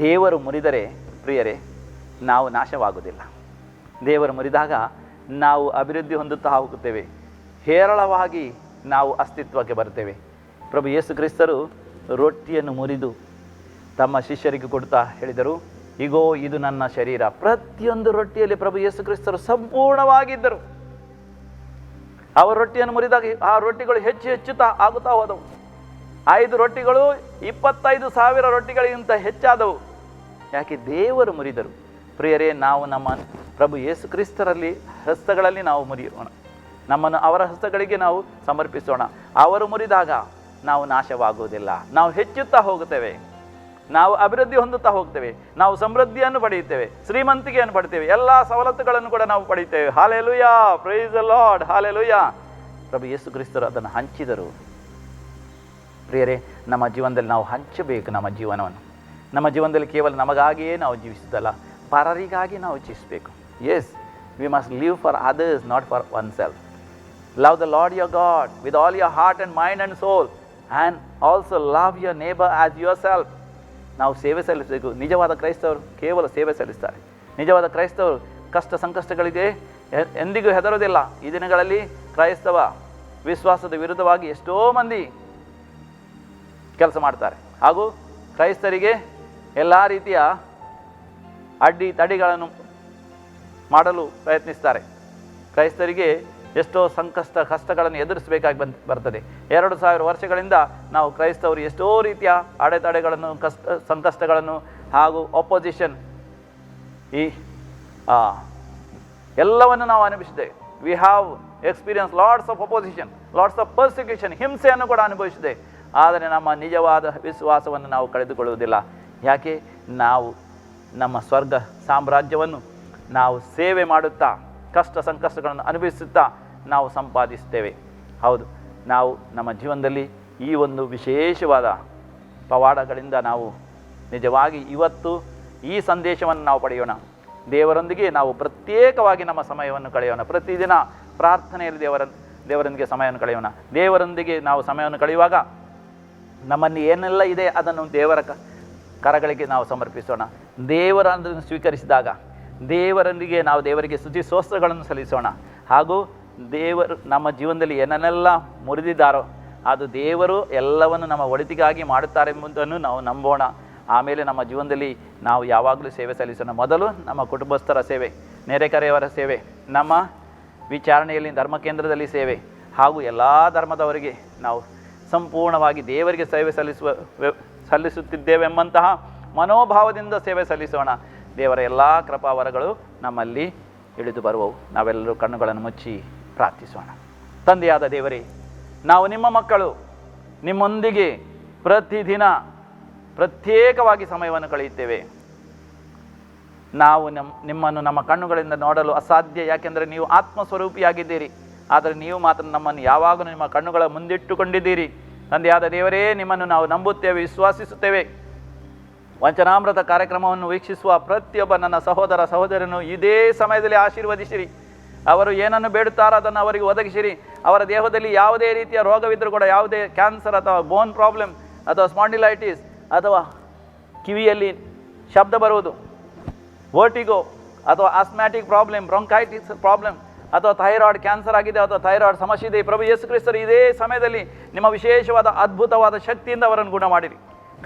ದೇವರು ಮುರಿದರೆ ಪ್ರಿಯರೇ ನಾವು ನಾಶವಾಗುವುದಿಲ್ಲ. ದೇವರು ಮುರಿದಾಗ ನಾವು ಅಭಿವೃದ್ಧಿ ಹೊಂದುತ್ತಾ ಹೋಗುತ್ತೇವೆ, ಹೇರಳವಾಗಿ ನಾವು ಅಸ್ತಿತ್ವಕ್ಕೆ ಬರ್ತೇವೆ. ಪ್ರಭು ಯೇಸು ಕ್ರಿಸ್ತರು ರೊಟ್ಟಿಯನ್ನು ಮುರಿದು ತಮ್ಮ ಶಿಷ್ಯರಿಗೆ ಕೊಡ್ತಾ ಹೇಳಿದರು, ಇಗೋ ಇದು ನನ್ನ ಶರೀರ. ಪ್ರತಿಯೊಂದು ರೊಟ್ಟಿಯಲ್ಲಿ ಪ್ರಭು ಯೇಸು ಕ್ರಿಸ್ತರು ಸಂಪೂರ್ಣವಾಗಿದ್ದರು. ಅವರು ರೊಟ್ಟಿಯನ್ನು ಮುರಿದಾಗ ಆ ರೊಟ್ಟಿಗಳು ಹೆಚ್ಚುತ್ತಾ ಆಗುತ್ತಾ ಹೋದವು. 5 ರೊಟ್ಟಿಗಳು 25,000 ರೊಟ್ಟಿಗಳಿಗಿಂತ ಹೆಚ್ಚಾದವು. ಯಾಕೆ? ದೇವರು ಮುರಿದರು. ಪ್ರಿಯರೇ, ನಾವು ನಮ್ಮ ಪ್ರಭು ಯೇಸು ಕ್ರಿಸ್ತರಲ್ಲಿ ಹಸ್ತಗಳಲ್ಲಿ ನಾವು ಮುರಿಯೋಣ, ನಮ್ಮನ್ನು ಅವರ ಹಸ್ತಗಳಿಗೆ ನಾವು ಸಮರ್ಪಿಸೋಣ. ಅವರು ಮುರಿದಾಗ ನಾವು ನಾಶವಾಗುವುದಿಲ್ಲ, ನಾವು ಹೆಚ್ಚುತ್ತಾ ಹೋಗುತ್ತೇವೆ, ನಾವು ಅಭಿವೃದ್ಧಿ ಹೊಂದುತ್ತಾ ಹೋಗ್ತೇವೆ, ನಾವು ಸಮೃದ್ಧಿಯನ್ನು ಪಡೆಯುತ್ತೇವೆ, ಶ್ರೀಮಂತಿಕೆಯನ್ನು ಪಡಿತೇವೆ, ಎಲ್ಲ ಸವಲತ್ತುಗಳನ್ನು ಕೂಡ ನಾವು ಪಡೆಯುತ್ತೇವೆ. Hallelujah, praise the Lord, hallelujah. ಪ್ರಭು ಯೇಸು ಕ್ರಿಸ್ತರು ಅದನ್ನು ಹಂಚಿದರು. ಪ್ರಿಯರೇ, ನಮ್ಮ ಜೀವನದಲ್ಲಿ ನಾವು ಹಂಚಬೇಕು. ನಮ್ಮ ಜೀವನದಲ್ಲಿ ಕೇವಲ ನಮಗಾಗಿಯೇ ನಾವು ಜೀವಿಸುವುದಲ್ಲ, ಪರರಿಗಾಗಿ ನಾವು ಜೀವಿಸಬೇಕು. Yes, we must live for others, not for oneself. Love the Lord your God with all your heart and mind and soul, and also love your neighbour as yourself. ನಾವು ಸೇವೆ ಸಲ್ಲಿಸಬೇಕು. ನಿಜವಾದ ಕ್ರೈಸ್ತವರು ಕೇವಲ ಸೇವೆ ಸಲ್ಲಿಸ್ತಾರೆ. ನಿಜವಾದ ಕ್ರೈಸ್ತವರು ಕಷ್ಟ ಸಂಕಷ್ಟಗಳಿಗೆ ಎಂದಿಗೂ ಹೆದರೋದಿಲ್ಲ. ಈ ದಿನಗಳಲ್ಲಿ ಕ್ರೈಸ್ತವ ವಿಶ್ವಾಸದ ವಿರುದ್ಧವಾಗಿ ಎಷ್ಟೋ ಮಂದಿ ಕೆಲಸ ಮಾಡ್ತಾರೆ, ಹಾಗೂ ಕ್ರೈಸ್ತರಿಗೆ ಎಲ್ಲ ರೀತಿಯ ಅಡ್ಡಿ ತಡೆಗಳನ್ನು ಮಾಡಲು ಪ್ರಯತ್ನಿಸ್ತಾರೆ. ಕ್ರೈಸ್ತರಿಗೆ ಎಷ್ಟೋ ಕಷ್ಟಗಳನ್ನು ಎದುರಿಸಬೇಕಾಗಿ ಬರ್ತದೆ. 2000 ವರ್ಷಗಳಿಂದ ನಾವು ಕ್ರೈಸ್ತವರು ಎಷ್ಟೋ ರೀತಿಯ ಅಡೆತಡೆಗಳನ್ನು, ಸಂಕಷ್ಟಗಳನ್ನು ಹಾಗೂ ಅಪೋಸಿಷನ್ ಎಲ್ಲವನ್ನು ನಾವು ಅನುಭವಿಸಿದ್ದೇವೆ. We have experience lots of opposition, lots of persecution, ಹಿಂಸೆಯನ್ನು ಕೂಡ ಅನುಭವಿಸಿದೆ. ಆದರೆ ನಮ್ಮ ನಿಜವಾದ ವಿಶ್ವಾಸವನ್ನು ನಾವು ಕಳೆದುಕೊಳ್ಳುವುದಿಲ್ಲ. ಯಾಕೆ? ನಾವು ನಮ್ಮ ಸ್ವರ್ಗ ಸಾಮ್ರಾಜ್ಯವನ್ನು ನಾವು ಸೇವೆ ಮಾಡುತ್ತಾ, ಕಷ್ಟ ಸಂಕಷ್ಟಗಳನ್ನು ಅನುಭವಿಸುತ್ತಾ ನಾವು ಸಂಪಾದಿಸುತ್ತೇವೆ. ಹೌದು, ನಾವು ನಮ್ಮ ಜೀವನದಲ್ಲಿ ಈ ಒಂದು ವಿಶೇಷವಾದ ಪವಾಡಗಳಿಂದ ನಾವು ನಿಜವಾಗಿ ಇವತ್ತು ಈ ಸಂದೇಶವನ್ನು ನಾವು ಪಡೆಯೋಣ. ದೇವರೊಂದಿಗೆ ನಾವು ಪ್ರತ್ಯೇಕವಾಗಿ ನಮ್ಮ ಸಮಯವನ್ನು ಕಳೆಯೋಣ. ಪ್ರತಿದಿನ ಪ್ರಾರ್ಥನೆಯಲ್ಲಿ ದೇವರೊಂದಿಗೆ ಸಮಯವನ್ನು ಕಳೆಯೋಣ. ದೇವರೊಂದಿಗೆ ನಾವು ಸಮಯವನ್ನು ಕಳೆಯುವಾಗ ನಮ್ಮಲ್ಲಿ ಏನೆಲ್ಲ ಇದೆ ಅದನ್ನು ದೇವರ ಕರಗಳಿಗೆ ನಾವು ಸಮರ್ಪಿಸೋಣ. ದೇವರನ್ನು ಸ್ವೀಕರಿಸಿದಾಗ ದೇವರೊಂದಿಗೆ ನಾವು ದೇವರಿಗೆ ಸ್ತುತಿ ಸ್ತೋತ್ರಗಳನ್ನು ಸಲ್ಲಿಸೋಣ. ಹಾಗೂ ದೇವರು ನಮ್ಮ ಜೀವನದಲ್ಲಿ ಏನನ್ನೆಲ್ಲ ಮುರಿದಿದ್ದಾರೋ ಅದು ದೇವರು ಎಲ್ಲವನ್ನು ನಮ್ಮ ಒಳಿತಿಗಾಗಿ ಮಾಡುತ್ತಾರೆ ಎಂಬುದನ್ನು ನಾವು ನಂಬೋಣ. ಆಮೇಲೆ ನಮ್ಮ ಜೀವನದಲ್ಲಿ ನಾವು ಯಾವಾಗಲೂ ಸೇವೆ ಸಲ್ಲಿಸೋಣ. ಮೊದಲು ನಮ್ಮ ಕುಟುಂಬಸ್ಥರ ಸೇವೆ, ನೆರೆಕರೆಯವರ ಸೇವೆ, ನಮ್ಮ ವಿಚಾರಣೆಯಲ್ಲಿ ಧರ್ಮ ಕೇಂದ್ರದಲ್ಲಿ ಸೇವೆ, ಹಾಗೂ ಎಲ್ಲ ಧರ್ಮದವರಿಗೆ ನಾವು ಸಂಪೂರ್ಣವಾಗಿ ದೇವರಿಗೆ ಸೇವೆ ಸಲ್ಲಿಸುತ್ತಿದ್ದೇವೆಂಬಂತಹ ಮನೋಭಾವದಿಂದ ಸೇವೆ ಸಲ್ಲಿಸೋಣ. ದೇವರ ಎಲ್ಲ ಕೃಪಾವರಗಳು ನಮ್ಮಲ್ಲಿ ಇಳಿದು ಬರುವವು. ನಾವೆಲ್ಲರೂ ಕಣ್ಣುಗಳನ್ನು ಮುಚ್ಚಿ ಪ್ರಾರ್ಥಿಸೋಣ. ತಂದೆಯಾದ ದೇವರೇ, ನಾವು ನಿಮ್ಮ ಮಕ್ಕಳು, ನಿಮ್ಮೊಂದಿಗೆ ಪ್ರತಿದಿನ ಪ್ರತ್ಯೇಕವಾಗಿ ಸಮಯವನ್ನು ಕಳೆಯುತ್ತೇವೆ. ನಾವು ನಿಮ್ಮನ್ನು ನಮ್ಮ ಕಣ್ಣುಗಳಿಂದ ನೋಡಲು ಅಸಾಧ್ಯ, ಯಾಕೆಂದರೆ ನೀವು ಆತ್ಮಸ್ವರೂಪಿಯಾಗಿದ್ದೀರಿ. ಆದರೆ ನೀವು ಮಾತ್ರ ನಮ್ಮನ್ನು ಯಾವಾಗಲೂ ನಿಮ್ಮ ಕಣ್ಣುಗಳ ಮುಂದಿಟ್ಟುಕೊಂಡಿದ್ದೀರಿ. ತಂದೆಯಾದ ದೇವರೇ, ನಿಮ್ಮನ್ನು ನಾವು ನಂಬುತ್ತೇವೆ, ವಿಶ್ವಾಸಿಸುತ್ತೇವೆ. ವಂಚನಾಮೃತ ಕಾರ್ಯಕ್ರಮವನ್ನು ವೀಕ್ಷಿಸುವ ಪ್ರತಿಯೊಬ್ಬ ನನ್ನ ಸಹೋದರ ಸಹೋದರನು ಇದೇ ಸಮಯದಲ್ಲಿ ಆಶೀರ್ವದಿಸಿರಿ. ಅವರು ಏನನ್ನು ಬೇಡುತ್ತಾರೋ ಅದನ್ನು ಅವರಿಗೆ ಒದಗಿಸಿರಿ. ಅವರ ದೇಹದಲ್ಲಿ ಯಾವುದೇ ರೀತಿಯ ರೋಗವಿದ್ದರೂ ಕೂಡ, ಯಾವುದೇ ಕ್ಯಾನ್ಸರ್ ಅಥವಾ ಬೋನ್ ಪ್ರಾಬ್ಲಮ್ ಅಥವಾ ಸ್ಪಾಂಡಿಲೈಟಿಸ್ ಅಥವಾ ಕಿವಿಯಲ್ಲಿ ಶಬ್ದ ಬರುವುದು, ವರ್ಟಿಗೋ ಅಥವಾ ಆಸ್ಮ್ಯಾಟಿಕ್ ಪ್ರಾಬ್ಲಮ್, ಬ್ರೊಂಕೈಟಿಸ್ ಪ್ರಾಬ್ಲಮ್ ಅಥವಾ ಥೈರಾಯ್ಡ್ ಕ್ಯಾನ್ಸರ್ ಆಗಿದೆ ಅಥವಾ ಥೈರಾಯ್ಡ್ ಸಮಸ್ಯೆ ಇದೆ, ಪ್ರಭು ಯೇಸು ಕ್ರಿಸ್ತರು ಇದೇ ಸಮಯದಲ್ಲಿ ನಿಮ್ಮ ವಿಶೇಷವಾದ ಅದ್ಭುತವಾದ ಶಕ್ತಿಯಿಂದ ಅವರನ್ನು ಗುಣ ಮಾಡಿರಿ.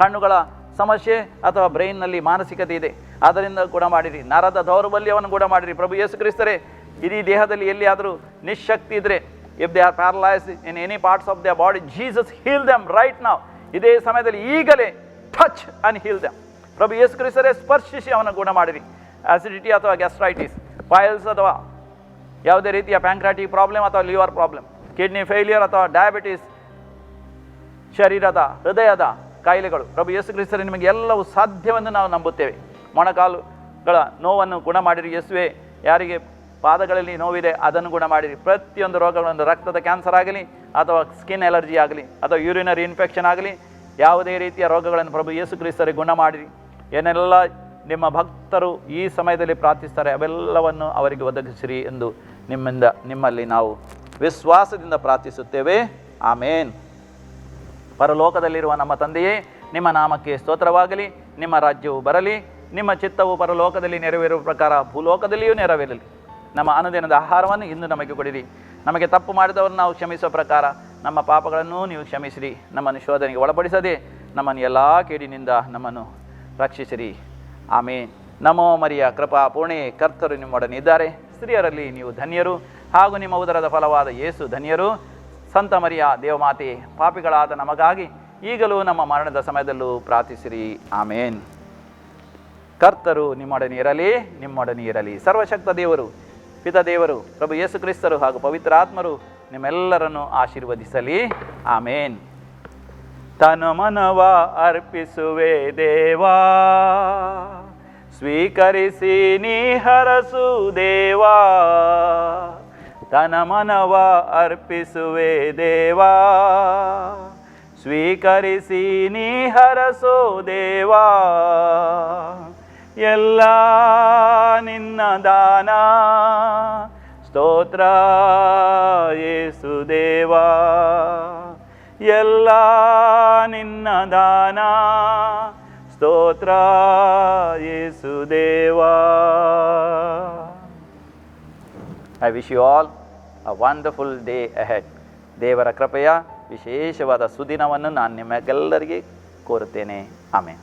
ಕಣ್ಣುಗಳ ಸಮಸ್ಯೆ ಅಥವಾ ಬ್ರೈನ್ನಲ್ಲಿ ಮಾನಸಿಕತೆ ಇದೆ, ಅದರಿಂದ ಗುಣ ಮಾಡಿರಿ. ನರದ ದೌರ್ಬಲ್ಯವನ್ನು ಗುಣ ಮಾಡಿರಿ. ಪ್ರಭು ಯೇಸು ಕ್ರಿಸ್ತರೇ, ಇಡೀ ದೇಹದಲ್ಲಿ ಎಲ್ಲಿಯಾದರೂ ನಿಶಕ್ತಿ ಇದ್ದರೆ, if they are paralysed in any parts of the body, Jesus heal them right now. ಇದೇ ಸಮಯದಲ್ಲಿ ಈಗಲೇ ಟಚ್ ಆ್ಯಂಡ್ ಹೀಲ್ ದೆಮ್. ಪ್ರಭು ಯೇಸು ಕ್ರಿಸ್ತರೇ, ಸ್ಪರ್ಶಿಸಿ ಅವನ ಗುಣ ಮಾಡಿರಿ. ಆಸಿಡಿಟಿ ಅಥವಾ ಗ್ಯಾಸ್ಟ್ರೈಟಿಸ್, ಫೈಲ್ಸ್ ಅಥವಾ ಯಾವುದೇ ರೀತಿಯ ಪ್ಯಾಂಕ್ರಾಟಿಕ್ ಪ್ರಾಬ್ಲಮ್ ಅಥವಾ ಲಿವರ್ ಪ್ರಾಬ್ಲಮ್, ಕಿಡ್ನಿ ಫೇಲಿಯರ್ ಅಥವಾ ಡಯಾಬಿಟಿಸ್, ಶರೀರದ ಹೃದಯದ ಕಾಯಿಲೆಗಳು, ಪ್ರಭು ಯೇಸು ಕ್ರಿಸ್ತರೇ ನಿಮಗೆ ಎಲ್ಲವೂ ಸಾಧ್ಯವೆಂದು ನಾವು ನಂಬುತ್ತೇವೆ. ಮೊಣಕಾಲುಗಳ ನೋವನ್ನು ಗುಣ ಮಾಡಿರಿ ಯೇಸುವೆ. ಯಾರಿಗೆ ಪಾದಗಳಲ್ಲಿ ನೋವಿದೆ ಅದನ್ನು ಗುಣ ಮಾಡಿರಿ. ಪ್ರತಿಯೊಂದು ರೋಗಗಳನ್ನು, ರಕ್ತದ ಕ್ಯಾನ್ಸರ್ ಆಗಲಿ ಅಥವಾ ಸ್ಕಿನ್ ಎಲರ್ಜಿ ಆಗಲಿ ಅಥವಾ ಯೂರಿನರಿ ಇನ್ಫೆಕ್ಷನ್ ಆಗಲಿ, ಯಾವುದೇ ರೀತಿಯ ರೋಗಗಳನ್ನು ಪ್ರಭು ಯೇಸು ಕ್ರಿಸ್ತರಿಗೆ ಗುಣ ಮಾಡಿರಿ. ಏನೆಲ್ಲ ನಿಮ್ಮ ಭಕ್ತರು ಈ ಸಮಯದಲ್ಲಿ ಪ್ರಾರ್ಥಿಸ್ತಾರೆ ಅವೆಲ್ಲವನ್ನು ಅವರಿಗೆ ಒದಗಿಸಿರಿ ಎಂದು ನಿಮ್ಮಲ್ಲಿ ನಾವು ವಿಶ್ವಾಸದಿಂದ ಪ್ರಾರ್ಥಿಸುತ್ತೇವೆ. ಆಮೇನ್. ಪರಲೋಕದಲ್ಲಿರುವ ನಮ್ಮ ತಂದೆಯೇ, ನಿಮ್ಮ ನಾಮಕ್ಕೆ ಸ್ತೋತ್ರವಾಗಲಿ. ನಿಮ್ಮ ರಾಜ್ಯವು ಬರಲಿ. ನಿಮ್ಮ ಚಿತ್ತವು ಪರಲೋಕದಲ್ಲಿ ನೆರವೇರುವ ಪ್ರಕಾರ ಭೂಲೋಕದಲ್ಲಿಯೂ ನೆರವೇರಲಿ. ನಮ್ಮ ಅನುದಿನದ ಆಹಾರವನ್ನು ಇಂದು ನಮಗೆ ಕೊಡಿರಿ. ನಮಗೆ ತಪ್ಪು ಮಾಡಿದವರನ್ನು ನಾವು ಕ್ಷಮಿಸುವ ಪ್ರಕಾರ ನಮ್ಮ ಪಾಪಗಳನ್ನು ನೀವು ಕ್ಷಮಿಸಿರಿ. ನಮ್ಮನ್ನು ಶೋಧನೆಗೆ ಒಳಪಡಿಸದೆ ನಮ್ಮನ್ನು ಎಲ್ಲ ಕೇಡಿನಿಂದ ನಮ್ಮನ್ನು ರಕ್ಷಿಸಿರಿ. ಆಮೇನ್. ನಮೋ ಮರಿಯ ಕೃಪಾ ಪೂರ್ಣೆ, ಕರ್ತರು ನಿಮ್ಮೊಡನೆ ಇದ್ದಾರೆ. ಸ್ತ್ರೀಯರಲ್ಲಿ ನೀವು ಧನ್ಯರು, ಹಾಗೂ ನಿಮ್ಮ ಉದರದ ಫಲವಾದ ಯೇಸು ಧನ್ಯರು. ಸಂತ ಮರಿಯ ದೇವಮಾತೆ, ಪಾಪಿಗಳಾದ ನಮಗಾಗಿ ಈಗಲೂ ನಮ್ಮ ಮರಣದ ಸಮಯದಲ್ಲೂ ಪ್ರಾರ್ಥಿಸಿರಿ. ಆಮೇನ್. ಕರ್ತರು ನಿಮ್ಮೊಡನೆ ಇರಲಿ. ಸರ್ವಶಕ್ತ ದೇವರು, ಪಿತ ದೇವರು, ಪ್ರಭು ಯೇಸು ಕ್ರಿಸ್ತರು ಹಾಗೂ ಪವಿತ್ರ ಆತ್ಮರು ನಿಮ್ಮೆಲ್ಲರನ್ನು ಆಶೀರ್ವದಿಸಲಿ. ಆಮೇನ್. ತನು ಮನವ ಅರ್ಪಿಸುವೆ ದೇವಾ, ಸ್ವೀಕರಿಸಿ ನೀ ಹರಸು ದೇವಾ. ತನ ಮನವ ಅರ್ಪಿಸುವೆ ದೇವಾ, ಸ್ವೀಕರಿಸಿ ನೀ ಹರಸೋ ದೇವಾ. ಎಲ್ಲ ನಿನ್ನ ದಾನ, ಸ್ತೋತ್ರ ಯೇಸು ದೇವಾ. ಎಲ್ಲ ನಿನ್ನ ದಾನ, ಸ್ತೋತ್ರ ಯೇಸು ದೇವಾ. I wish you all a wonderful day ahead. ದೇವರ ಕೃಪೆಯ ವಿಶೇಷವಾದ ಸುದಿನವನ್ನು ನಾನು ನಿಮಗೆಲ್ಲರಿಗೆ ಕೋರುತ್ತೇನೆ. ಆಮೇನ್.